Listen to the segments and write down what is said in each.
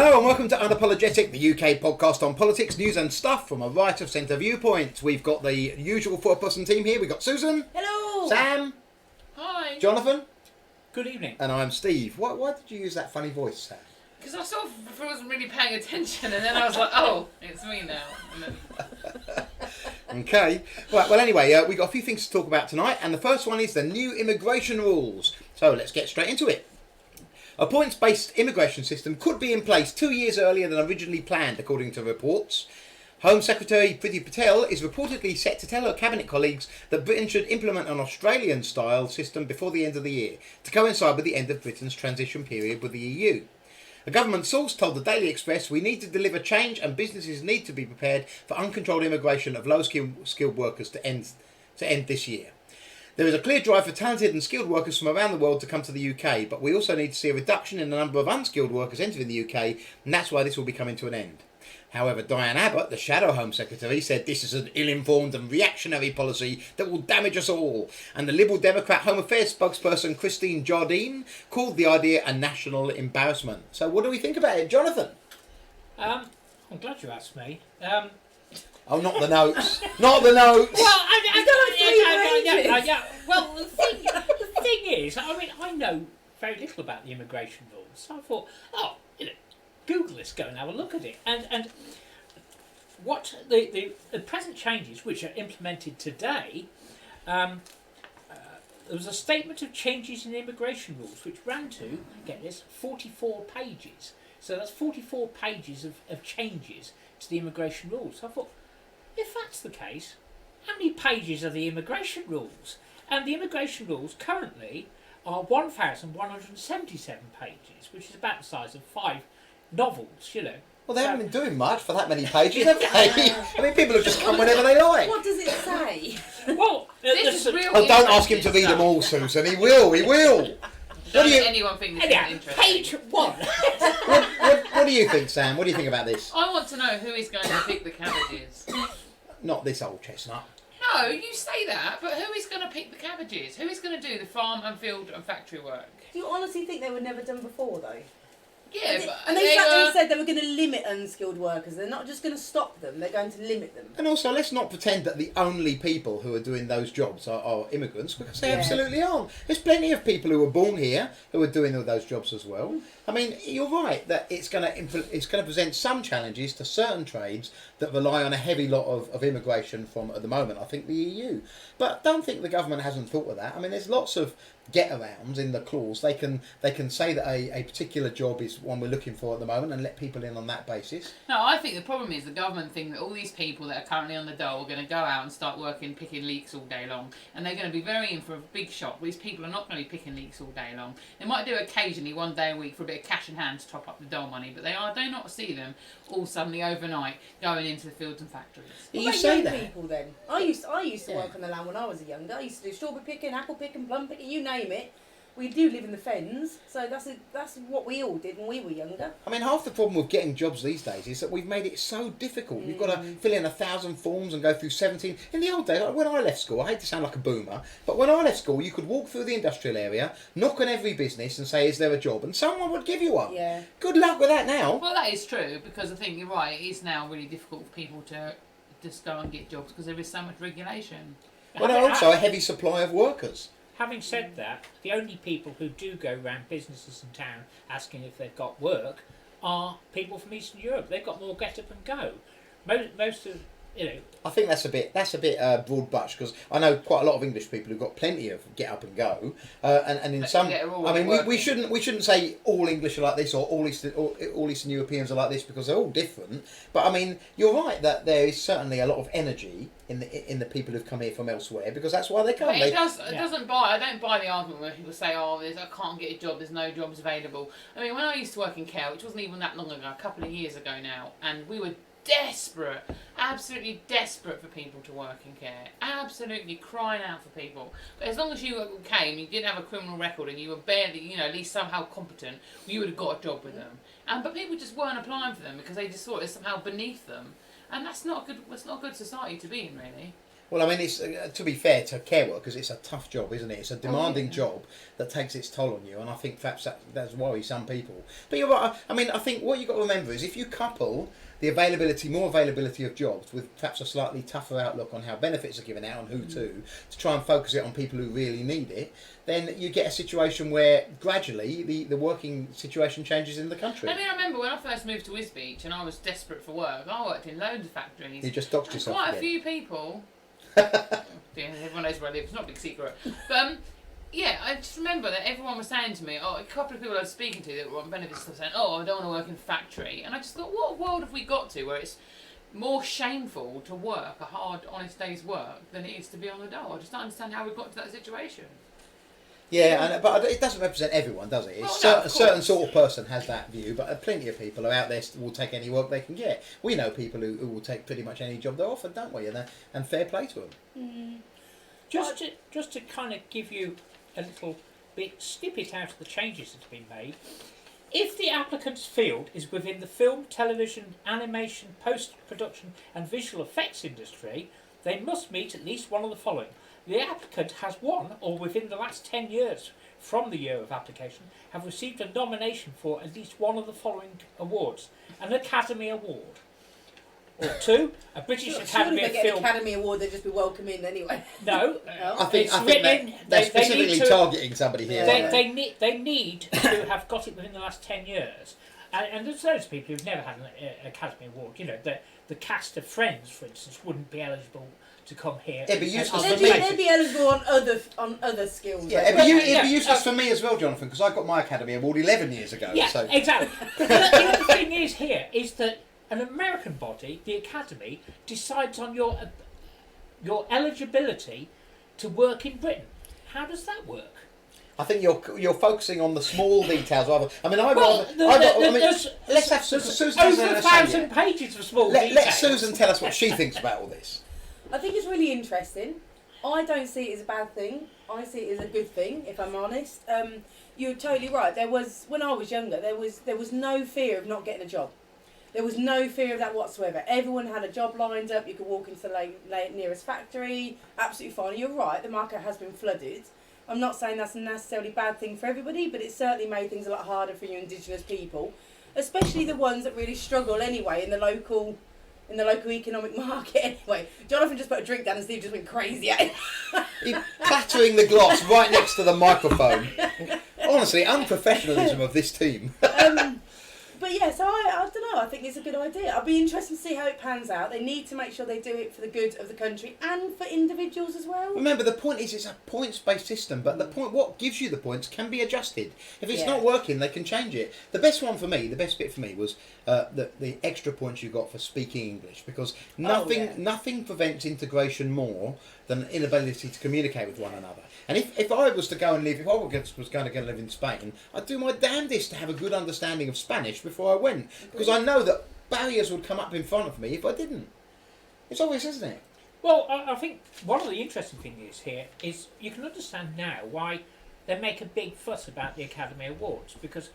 Hello and welcome to Unapologetic, the UK podcast on politics, news and stuff from a right-of-centre viewpoint. We've got the usual four-person team here. We've got Susan. Hello. Sam. Hi. Jonathan. Good evening. And I'm Steve. Why did you use that funny voice, Sam? Because I sort of wasn't really paying attention, and then I was like, oh, it's me now. Okay. Right, well, anyway, we've got a few things to talk about tonight, and the first one is the new immigration rules. So let's get straight into it. A points-based immigration system could be in place 2 years earlier than originally planned, according to reports. Home Secretary Priti Patel is reportedly set to tell her cabinet colleagues that Britain should implement an Australian-style system before the end of the year, to coincide with the end of Britain's transition period with the EU. A government source told the Daily Express, "We need to deliver change and businesses need to be prepared for uncontrolled immigration of low-skilled workers to end this year. There is a clear drive for talented and skilled workers from around the world to come to the UK, but we also need to see a reduction in the number of unskilled workers entering the UK, and that's why this will be coming to an end." However, Diane Abbott, the Shadow Home Secretary, said this is an ill-informed and reactionary policy that will damage us all. And the Liberal Democrat Home Affairs spokesperson Christine Jardine called the idea a national embarrassment. So what do we think about it, Jonathan? I'm glad you asked me. Oh, not the notes. Not the notes. Well, Yeah. Well, the thing is, I mean, I know very little about the immigration rules, so I thought, Google this, go and have a look at it, and what the present changes which are implemented today. There was a statement of changes in immigration rules which ran to, get this, 44 pages. So that's 44 pages of changes to the immigration rules. So I thought, if that's the case, how many pages are the immigration rules? And the immigration rules currently are 1,177 pages, which is about the size of 5 novels, you know. Well, they haven't been doing much for that many pages, have they? I mean, people have just come whenever they like. What does it say? Well, This is real. Oh, don't ask him to read them all, Susan. He will. Don't let anyone think this is interesting. page 1. What do you think, Sam? What do you think about this? I want to know who is going to pick the cabbages. Not this old chestnut. No, you say that, but who is going to pick the cabbages? Who is going to do the farm and field and factory work? Do you honestly think they were never done before, though? Yeah, but And they sat there and said they were going to limit unskilled workers. They're not just going to stop them, they're going to limit them. And also, let's not pretend that the only people who are doing those jobs are immigrants, because they Yeah. absolutely aren't. There's plenty of people who were born here who are doing all those jobs as well. I mean, you're right that it's going to present some challenges to certain trades that rely on a heavy lot of immigration from, at the moment, I think, the EU. But don't think the government hasn't thought of that. I mean, there's lots of get-arounds in the clause. They can say that a particular job is one we're looking for at the moment and let people in on that basis. No, I think the problem is the government think that all these people that are currently on the dole are going to go out and start working picking leeks all day long, and they're going to be very in for a big shock. These people are not going to be picking leeks all day long. They might do occasionally one day a week for a bit of cash in hand to top up the dole money, but do not see them all suddenly overnight going into the fields and factories. You What say about that. young people then? I used to Yeah. work on the land when I was younger. I used to do strawberry picking, apple picking, plum picking, you name it. We do live in the fens, so that's what we all did when we were younger. I mean, half the problem with getting jobs these days is that we've made it so difficult. You've got to fill in 1,000 forms and go through 17. In the old days, like when I left school, I hate to sound like a boomer, but when I left school, you could walk through the industrial area, knock on every business and say, "Is there a job?" And someone would give you one. Yeah. Good luck with that now. Well, that is true, because I think you're right. It is now really difficult for people to just go and get jobs because there is so much regulation. But also a heavy supply of workers. Having said that, the only people who do go around businesses in town asking if they've got work are people from Eastern Europe. They've got more get up and go. Most of, I think that's a bit broad brush, because I know quite a lot of English people who've got plenty of get up and go, and in But some, they're all I mean, we working. shouldn't say all English are like this or all Eastern Europeans are like this, because they're all different. But I mean, you're right that there is certainly a lot of energy in the people who've come here from elsewhere, because that's why they come. But They, I don't buy the argument where people say, "Oh, I can't get a job. There's no jobs available." I mean, when I used to work in care, which wasn't even that long ago, a couple of years ago now, and we were desperate, absolutely desperate for people to work in care, absolutely crying out for people. But as long as you came, you didn't have a criminal record, and you were barely, at least somehow competent, you would have got a job with them. But people just weren't applying for them because they just thought it was somehow beneath them, and that's not a good society to be in, really. Well, I mean, it's to be fair to care workers, it's a tough job, isn't it? It's a demanding yeah. job that takes its toll on you, and I think perhaps that's worry some people. But you're right. I mean, I think what you've got to remember is if you couple the more availability of jobs with perhaps a slightly tougher outlook on how benefits are given out and who to try and focus it on people who really need it, then you get a situation where gradually the working situation changes in the country. I mean, I remember when I first moved to Wisbech and I was desperate for work. I worked in loads of factories. You just doxed yourself Quite again. a few people. Yeah, everyone knows where I live. It's not a big secret. But yeah, I just remember that everyone was saying to me, a couple of people I was speaking to that were on benefits were saying, I don't want to work in a factory. And I just thought, what world have we got to where it's more shameful to work a hard, honest day's work than it is to be on the dole? I just don't understand how we got to that situation. Yeah, but it doesn't represent everyone, does it? It's Well, no, a certain sort of person has that view, but plenty of people are out there will take any work they can get. We know people who will take pretty much any job they're offered, don't we? And fair play to them. Just to kind of give you a little bit snippet out of the changes that have been made. If the applicant's field is within the film, television, animation, post-production and visual effects industry, they must meet at least one of the following. The applicant has won, or within the last 10 years from the year of application, have received a nomination for at least one of the following awards. An Academy Award. Or 2, a British Academy Surely of they get an Film... Academy Award, they'd just be welcome in anyway. No. I think It's written- they're they specifically need to- targeting somebody here. Yeah. aren't They need to have got it within the last 10 years. And there's those people who've never had an Academy Award. You know, the cast of Friends, for instance, wouldn't be eligible to come here. It'd be and useless other for me. They'd be eligible on other skills. Yeah, like it'd be useless for me as well, Jonathan, because I got my Academy Award 11 years ago. Yeah, So. exactly. But the other thing is here is that an American body, the Academy, decides on your eligibility to work in Britain. How does that work? I think you're focusing on the small details rather. I mean, There's let's have Susan over has 1,000 pages of small details. Let Susan tell us what she thinks about all this. I think it's really interesting. I don't see it as a bad thing. I see it as a good thing, if I'm honest. You're totally right. When I was younger, there was no fear of not getting a job. There was no fear of that whatsoever. Everyone had a job lined up. You could walk into the nearest factory. Absolutely fine. You're right. The market has been flooded. I'm not saying that's a necessarily bad thing for everybody, but it certainly made things a lot harder for you Indigenous people, especially the ones that really struggle anyway in the local economic market anyway. Jonathan just put a drink down and Steve just went crazy at him. He's clattering the glass right next to the microphone. Honestly, unprofessionalism of this team. But yeah, so I don't know, I think it's a good idea. I'll be interested to see how it pans out. They need to make sure they do it for the good of the country and for individuals as well. Remember, the point is it's a points-based system, but what gives you the points can be adjusted. If it's Yeah. not working, they can change it. The best bit for me was the extra points you got for speaking English, because nothing prevents integration more than inability to communicate with one another. And if I was to go and live, if I was going to go and live in Spain, I'd do my damnedest to have a good understanding of Spanish before I went, because I know that barriers would come up in front of me if I didn't. It's obvious, isn't it? Well, I think one of the interesting things here is you can understand now why they make a big fuss about the Academy Awards, because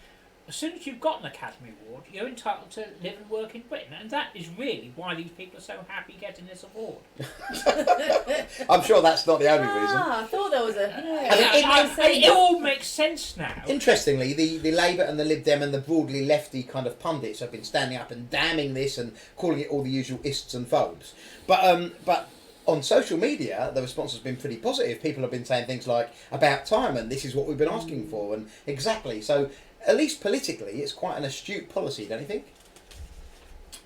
as soon as you've got an Academy Award, you're entitled to live and work in Britain, and that is really why these people are so happy getting this award. I'm sure that's not the only reason. I thought there was a... It all makes sense now. Interestingly, the Labour and the Lib Dem and the broadly lefty kind of pundits have been standing up and damning this and calling it all the usual ists and phobes. But on social media, the response has been pretty positive. People have been saying things like, about time, and this is what we've been asking for, and exactly. So, at least politically, it's quite an astute policy, don't you think?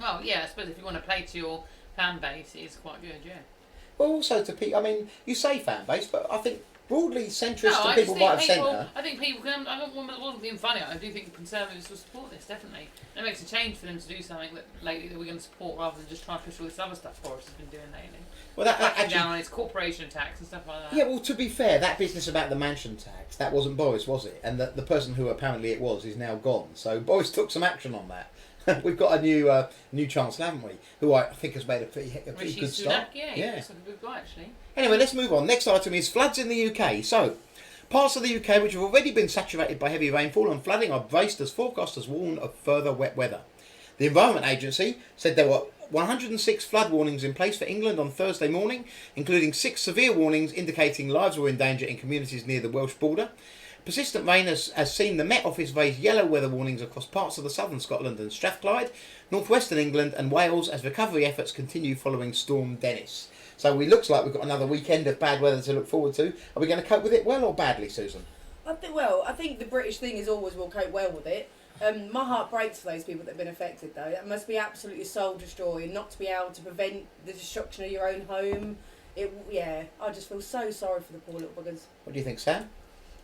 Well, yeah, I suppose if you want to play to your fan base, it's quite good, yeah. Well, also to people, I mean, you say fan base, but I think broadly centrist I and people just might have think centre. I think people can. I wasn't being funny. I do think Conservatives will support this, definitely. It makes a change for them to do something lately that we're going to support, rather than just try and push all this other stuff Boris has been doing lately. Well, that Cracking actually, down on its corporation tax and stuff like that. yeah. Well, to be fair, that business about the mansion tax, that wasn't Boris, was it? And the person who apparently it was is now gone. So Boris took some action on that. We've got a new chancellor, haven't we? Who I think has made a pretty Rishi good Sunak, start. yeah, looks like a good guy actually. Anyway, let's move on. Next item is floods in the UK. So, parts of the UK which have already been saturated by heavy rainfall and flooding are braced as forecasters warn of further wet weather. The Environment Agency said there were 106 flood warnings in place for England on Thursday morning, including 6 severe warnings indicating lives were in danger in communities near the Welsh border. Persistent rain has seen the Met Office raise yellow weather warnings across parts of the southern Scotland and Strathclyde, northwestern England and Wales as recovery efforts continue following Storm Dennis. So it looks like we've got another weekend of bad weather to look forward to. Are we going to cope with it well or badly, Susan? I think the British thing is always we'll cope well with it. My heart breaks for those people that have been affected, though. That must be absolutely soul destroying not to be able to prevent the destruction of your own home. I just feel so sorry for the poor little buggers. What do you think, Sam?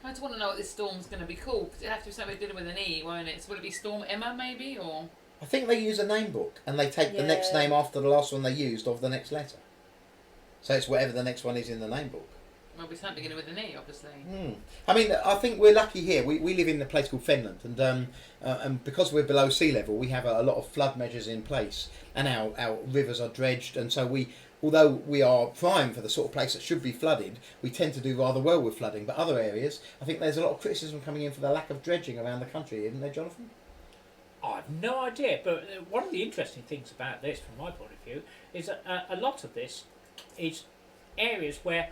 I just want to know what this storm's going to be called, because it'll have to be something dealing with an E, won't it? So will it be Storm Emma, maybe, or...? I think they use a name book and they take the next name after the last one they used of the next letter. So it's whatever the next one is in the name book. Well, it'll be something beginning with an E, obviously. I mean, I think we're lucky here. We live in a place called Finland, and because we're below sea level, we have a lot of flood measures in place, and our rivers are dredged, and so although we are prime for the sort of place that should be flooded, we tend to do rather well with flooding. But other areas, I think there's a lot of criticism coming in for the lack of dredging around the country, isn't there, Jonathan? I have no idea, but one of the interesting things about this, from my point of view, is that a lot of this is areas where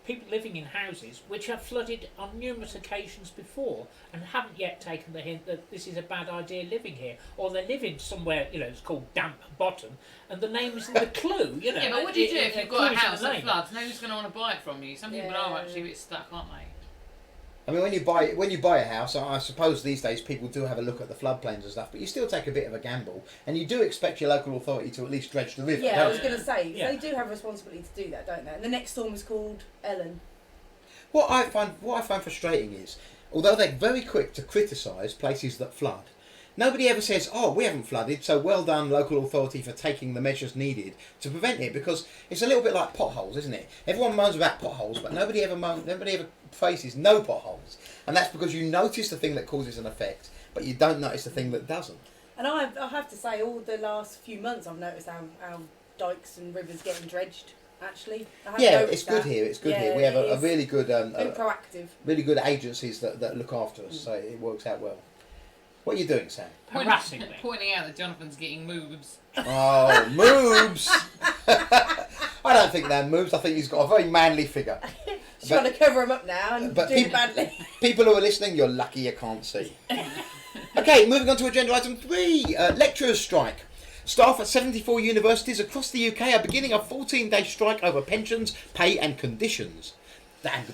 people living in houses which have flooded on numerous occasions before and haven't yet taken the hint that this is a bad idea living here, or they live in somewhere, it's called damp bottom, and the name isn't the clue, Yeah, but what do you do if you've got a house that name. floods? Nobody's going to want to buy it from you. Some people are actually a bit stuck, aren't they? I mean, when you buy a house, I suppose these days people do have a look at the floodplains and stuff, but you still take a bit of a gamble, and you do expect your local authority to at least dredge the river. Yeah, don't I was you? going to say, they do have a responsibility to do that, don't they? And the next storm is called Ellen. What I find frustrating is, although they're very quick to criticise places that flood, nobody ever says, "Oh, we haven't flooded, so well done, local authority, for taking the measures needed to prevent it." Because it's a little bit like potholes, isn't it? Everyone moans about potholes, but nobody ever faces no potholes, and that's because you notice the thing that causes an effect, but you don't notice the thing that doesn't. And I have to say, all the last few months, I've noticed our dikes and rivers getting dredged. Actually, It's good here. It's good here. We have a really good, proactive, really good agencies that look after us, so it works out well. What are you doing, Sam? Harassing me. Pointing out that Jonathan's getting moves. Oh, moves! I don't think they're moves. I think he's got a very manly figure. Trying to cover him up now and doing badly. People who are listening, you're lucky you can't see. Okay, moving on to agenda item 3. Lecturers strike. Staff at 74 universities across the UK are beginning a 14-day strike over pensions, pay and conditions.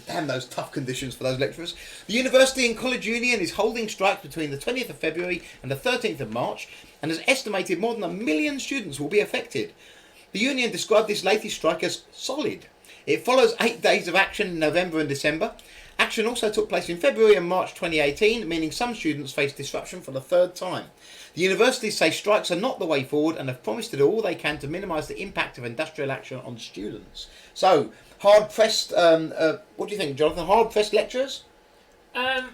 Damn those tough conditions for those lecturers. The University and College Union is holding strikes between the 20th of February and the 13th of March and has estimated more than 1 million students will be affected. The union described this latest strike as solid. It follows 8 days of action in November and December. Action also took place in February and March 2018, meaning some students faced disruption for the third time. The universities say strikes are not the way forward and have promised to do all they can to minimise the impact of industrial action on students. So, hard-pressed, what do you think, Jonathan? Hard-pressed lecturers? In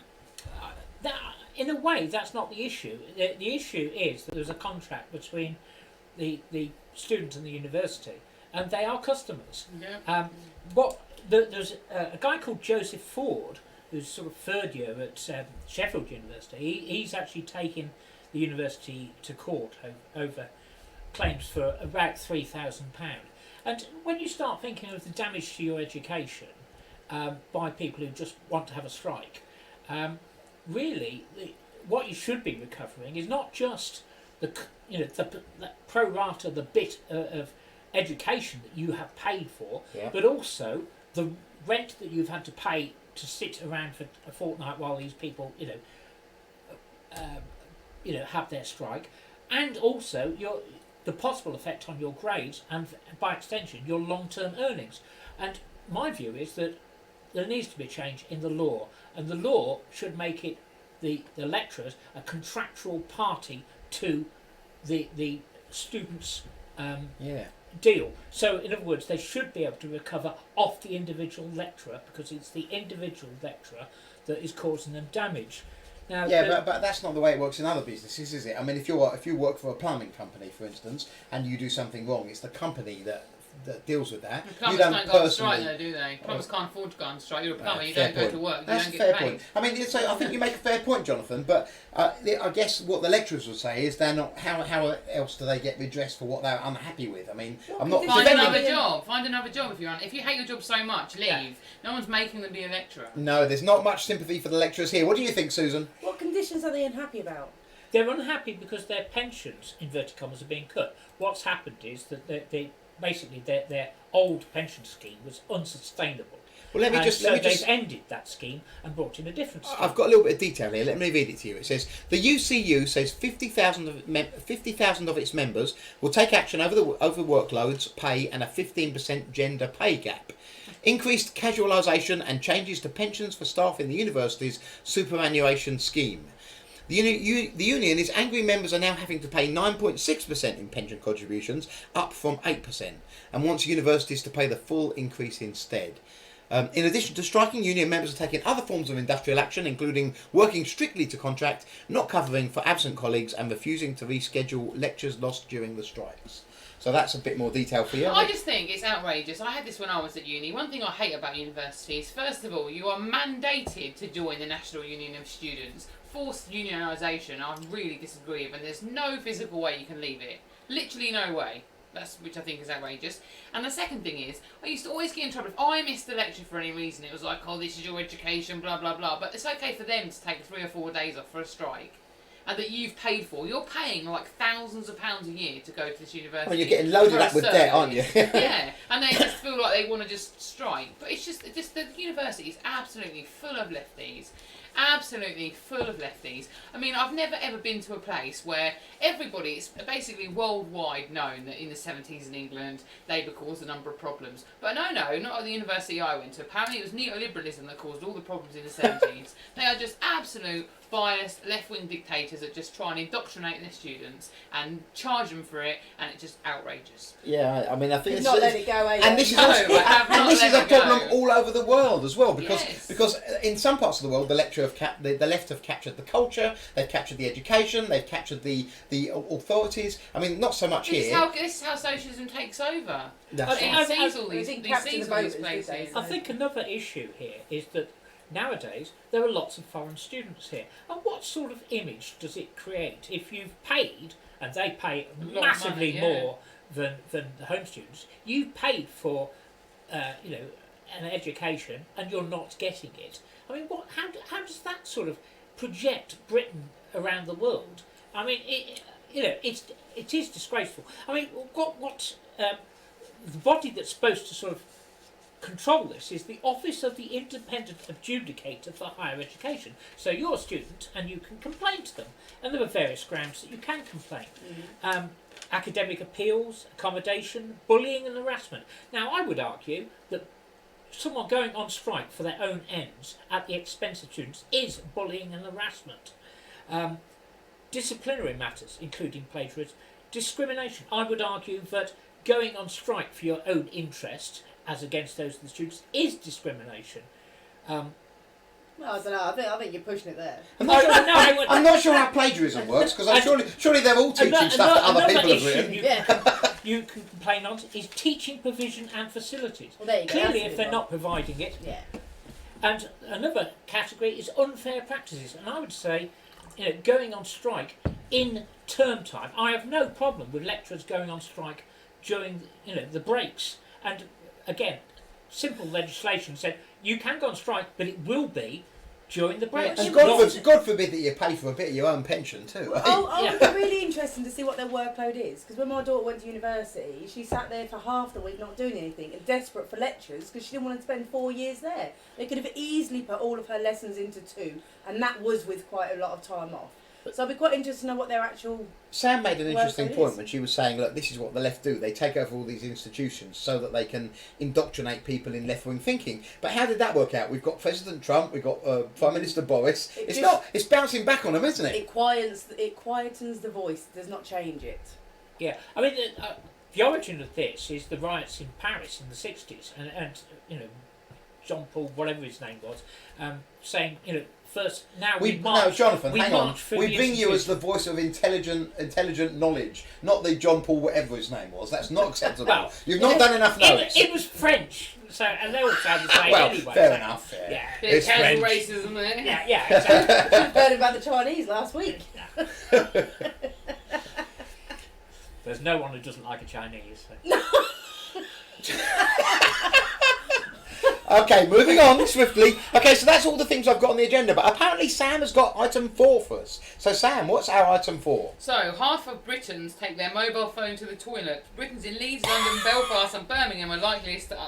a way, that's not the issue. The issue is that there's a contract between the student and the university, and they are customers. Yeah. There's a guy called Joseph Ford, who's sort of third year at Sheffield University. He's actually taken the university to court over claims for about £3,000. And when you start thinking of the damage to your education by people who just want to have a strike, really, what you should be recovering is not just the pro rata, the bit of education that you have paid for, but also the rent that you've had to pay to sit around for a fortnight while these people, have their strike, and also the possible effect on your grades and, by extension, your long-term earnings. And my view is that there needs to be a change in the law, and the law should make it the lecturers a contractual party to the students' deal. So, in other words, they should be able to recover off the individual lecturer, because it's the individual lecturer that is causing them damage. Now, but that's not the way it works in other businesses, is it? I mean, if you work for a plumbing company, for instance, and you do something wrong, it's the company that that deals with that. The plumbers You don't don't go on strike personally. though, do they? Plumbers can't afford to go on strike. You're a plumber, you Fair don't go point. to work, That's you a don't fair get paid. point. I mean, so I think you make a fair point, Jonathan. But I guess what the lecturers will say is they're not. How else do they get redress for what they're unhappy with? I mean, Well, I'm not Find Find defending. another job. Find another job if you're if you hate your job so much, leave. Yeah. No one's making them be a lecturer. No, there's not much sympathy for the lecturers here. What do you think, Susan? What conditions are they unhappy about? They're unhappy because their pensions, inverted commas, are being cut. What's happened is that basically their old pension scheme was unsustainable. Well, let me And just so let me just. they've ended that scheme and brought in a different scheme. I've got a little bit of detail here. Let me read it to you. It says the UCU says 50,000 of its members will take action over workloads, pay, and a 15% gender pay gap. Increased casualisation and changes to pensions for staff in the university's superannuation scheme. The union is angry members are now having to pay 9.6% in pension contributions, up from 8%, and wants universities to pay the full increase instead. In addition to striking, union members are taking other forms of industrial action, including working strictly to contract, not covering for absent colleagues, and refusing to reschedule lectures lost during the strikes. So that's a bit more detail for you. I just think it's outrageous. I had this when I was at uni. One thing I hate about university is, first of all, you are mandated to join the National Union of Students. Forced unionisation, I really disagree with, and there's no physical way you can leave it. Literally no way. Which I think is outrageous. And the second thing is, I used to always get in trouble if I missed a lecture for any reason. It was like, oh, this is your education, blah, blah, blah. But it's okay for them to take 3 or 4 days off for a strike. And that you've paid for. You're paying like thousands of pounds a year to go to this university. Well, you're getting loaded for a up with debt, aren't you? Yeah, and they just feel like they want to just strike. But it's just the university is absolutely full of lefties. Absolutely full of lefties. I mean, I've never ever been to a place where everybody, it's basically worldwide known that in the 70s in England, Labour caused a number of problems. But no, not at the university I went to. Apparently it was neoliberalism that caused all the problems in the 70s. They are just absolute biased left-wing dictators that just try and indoctrinate their students and charge them for it, and it's just outrageous. Yeah, I mean, I think You've not let it go, eh? and this is No, also, I have and not this let is a it go. problem all over the world as well, because Yes. in some parts of the world, the left have captured the culture, they've captured the education, they've captured the authorities. I mean, not so much This here. is how socialism takes over. That's I- right. It sees all They these, didn't these capture sees the all these voters, did they? places. I think another issue here is that nowadays there are lots of foreign students here. And what sort of image does it create if you've paid, and they pay A lot of massively money, yeah. more than the home students, you've paid for an education and you're not getting it? I mean, how does that sort of project Britain around the world? I mean, it is disgraceful. I mean, what the body that's supposed to sort of control this is the Office of the Independent Adjudicator for Higher Education. So you're a student and you can complain to them, and there are various grounds that you can complain. Academic appeals, accommodation, bullying and harassment. Now I would argue that someone going on strike for their own ends at the expense of students is bullying and harassment. Disciplinary matters, including plagiarism, discrimination. I would argue that going on strike for your own interest, as against those of the students, is discrimination. No, I don't know. I think you're pushing it there. I'm not, sure, I would- I'm not sure how plagiarism works, because surely they're all teaching stuff that other another people have issue written. you can complain on is teaching provision and facilities. Well, there you go. Clearly, that's if a they're good not providing it. one. Yeah. And another category is unfair practices. And I would say, going on strike in term time. I have no problem with lecturers going on strike during, the breaks. And again, simple legislation said you can go on strike, but it will be during the breaks. And Not- God forbid that you pay for a bit of your own pension too. I would be really interested to see what their workload is, because when my daughter went to university, she sat there for half the week not doing anything and desperate for lectures because she didn't want to spend 4 years there. They could have easily put all of her lessons into 2, and that was with quite a lot of time off. So I'd be quite interested to know what their actual... Sam made an interesting Workload point is. when she was saying, look, this is what the left do. They take over all these institutions so that they can indoctrinate people in left-wing thinking. But how did that work out? We've got President Trump, we've got Prime Minister Boris. It's bouncing back on them, isn't it? It quietens the voice, it does not change it. Yeah, I mean, the origin of this is the riots in Paris in the 60s, and John Paul, whatever his name was, saying, first now No, Jonathan, hang on. march through We the bring you as institution. the voice of intelligent knowledge, not the John Paul whatever his name was. That's not acceptable. Well, You've not done enough notes. It was French, so and they all sound the same well, anyway. fair so- enough. Yeah. Yeah, Bit of It's casual French. racism there. yeah, exactly. Heard about the Chinese last week. There's no one who doesn't like a Chinese. So. Okay, moving on swiftly. Okay, so that's all the things I've got on the agenda. But apparently Sam has got item 4 for us. So Sam, what's our item 4? So, half of Britons take their mobile phone to the toilet. Britons in Leeds, London, Belfast and Birmingham are likeliest to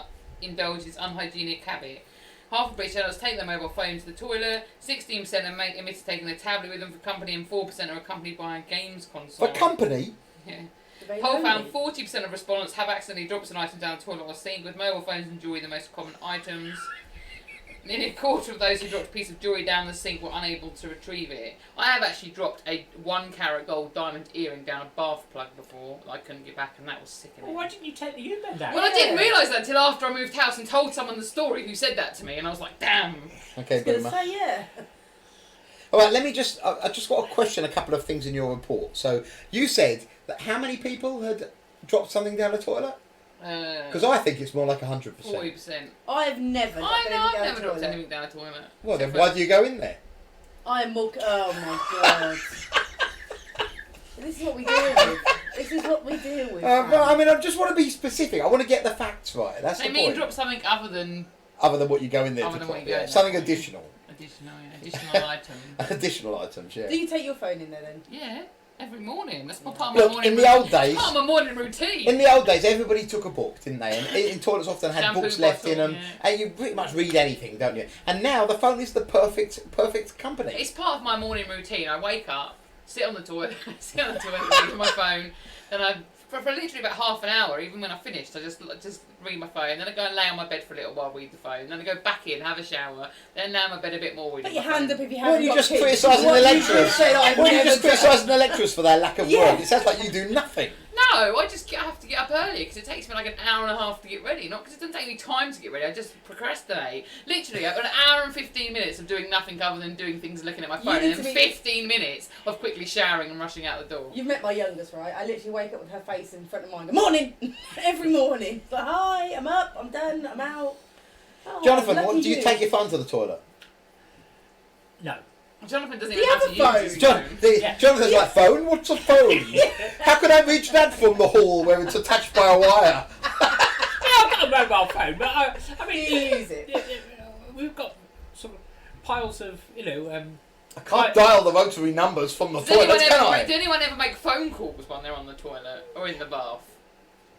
indulge this unhygienic habit. Half of British adults take their mobile phone to the toilet. 16% admit to taking their tablet with them for company, and 4% are accompanied by a games console. For company? Yeah. Very Poll found lonely. 40% of respondents have accidentally dropped an item down the toilet or sink, with mobile phones enjoying the most common items. Nearly a quarter of those who dropped a piece of jewellery down the sink were unable to retrieve it. I have actually dropped a 1 carat gold diamond earring down a bath plug before. I couldn't get back, and that was sickening. Well, why didn't you take the U-bend out? Well, I didn't realise that until after I moved house and told someone the story who said that to me, and I was like, damn. Okay, I was going Boomer. to say, yeah. All right, let me just... I just got to question a couple of things in your report. So you said that how many people had dropped something down the toilet? Because I think it's more like 100%. 40%. I've never. I know, I've never dropped dropped anything down a toilet. Well, then Except why for- do you go in there? I'm more. Oh my god. This is what we deal with. This is what we deal with. Well, I mean, I just want to be specific. I want to get the facts right. That's They the mean point. drop something other than Other than what you go in there Other to than put, what you go yeah. in there. Something additional. additional item. Additional items, yeah. Do you take your phone in there then? Yeah, every morning. That's my part of my Look, morning in the routine. old days, Part of my morning routine. in the old days, everybody took a book, didn't they? And in toilets often had Shampoo books left in bottle, them, yeah. and you pretty much read anything, don't you? And now the phone is the perfect company. It's part of my morning routine. I wake up, sit on the toilet, read my phone, and I for literally about half an hour, even when I finished, I just read my phone. Then I go and lay on my bed for a little while, read the phone. Then I go back in, have a shower. Then lay on my bed a bit more, reading Put your my hand phone. up if you Why haven't are you got just kids. criticising What the you just lecturers? said I've Why are you never just done. criticising the lecturers for their lack of Yeah. work? It sounds like you do nothing. No, I have to get up early because it takes me like an hour and a half to get ready. Not because it doesn't take me time to get ready. I just procrastinate. Literally, I've got an hour and 15 minutes of doing nothing other than doing things, looking at my phone, need and to then be- 15 minutes of quickly showering and rushing out the door. You've met my youngest, right? I literally wake up with her face in front of mine. Good morning! Every morning. It's like, hi, I'm up, I'm done, I'm out. Oh, Jonathan, lucky what, do you take your phone to the toilet? No. Jonathan doesn't The even have other to use phone. his John, phone. Yeah. Jonathan's like, phone? What's a phone? How can I reach that from the hall where it's attached by a wire? I've got a mobile phone, but I mean, Do you use it? we've got sort of piles of, I can't dial the rotary numbers from the Does anyone, toilet, can ever, I? does anyone ever make phone calls when they're on the toilet or in the bath?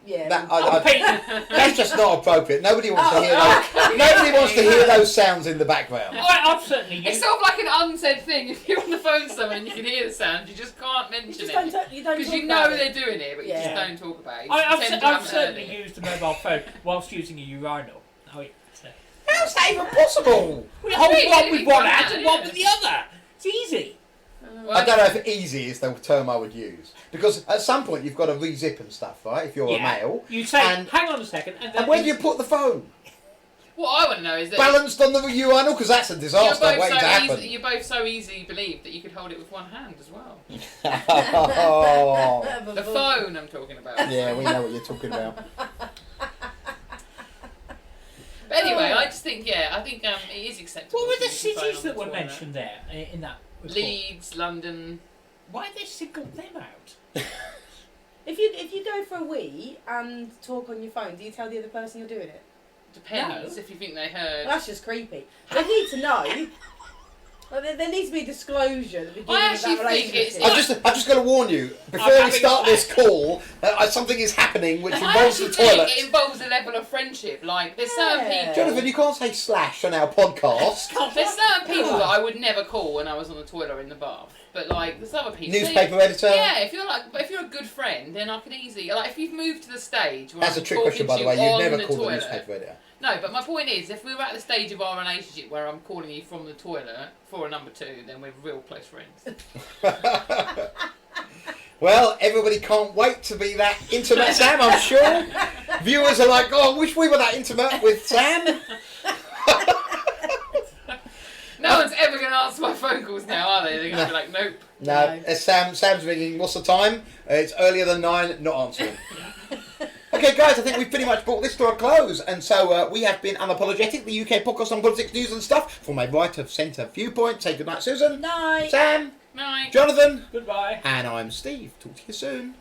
Yeah. That, Oh, Pete, that's just not appropriate. Nobody wants to hear those. Nobody wants to hear those sounds in the background. I've certainly It's used. sort of like an unsaid thing. If you're on the phone to someone and you can hear the sound, you just can't you mention just it. don't, you don't Because talk you know about they're it. doing it, but you Yeah. just don't talk about it. You just I've pretend you haven't heard certainly it. used a mobile phone whilst using a urinal. Oh, it's, How's that even possible? we hold really, one with one yeah. hand and one with the other. It's easy. Well, I don't know if easy is the term I would use. Because at some point you've got to re-zip and stuff, right? If you're a male. You say, And- hang on a second, and then And where do you put the phone? What I want to know is that Balanced on the urinal? Because that's a you're disaster both, waiting to so happen. easy, you're both so easily believed that you could hold it with one hand as well. Oh. The phone I'm talking about. Yeah, we know what you're talking about. But anyway, I just think, I think it is acceptable. what were to the use your phone cities on that the were toilet. mentioned there in that report? Leeds, London. Why they singled them out? If you go for a wee and talk on your phone, do you tell the other person you're doing it? Depends No. if you think they heard. Well, that's just creepy. They need to know. Well, there needs to be a disclosure at the beginning I of that actually think it's relationship. I'm just going to warn you, before I'm we having start a- this call, something is happening which I involves actually the think toilet. it involves a level of friendship. Like, there's certain Yeah. people. Jonathan, you can't say slash on our podcast. There's certain people that I would never call when I was on the toilet or in the bath. But like, there's other people. Newspaper editor. Yeah, if you're a good friend, then I could easily if you've moved to the stage where That's I'm a trick talking question, by to the way. you You'd on never the call the toilet. newspaper editor. No, but my point is, if we were at the stage of our relationship where I'm calling you from the toilet for a number 2, then we're real close friends. Well, everybody can't wait to be that intimate, Sam, I'm sure. Viewers are like, oh, I wish we were that intimate with Sam. phone calls now, are they? They're going to be like, nope. No, No. Sam's ringing. What's the time? It's earlier than 9, not answering. Okay, guys, I think we've pretty much brought this to a close. And so we have been Unapologetic, the UK podcast on politics, news and stuff. From my right of centre viewpoint. Say goodnight, Susan. Night. Sam. Night. Jonathan. Goodbye. And I'm Steve. Talk to you soon.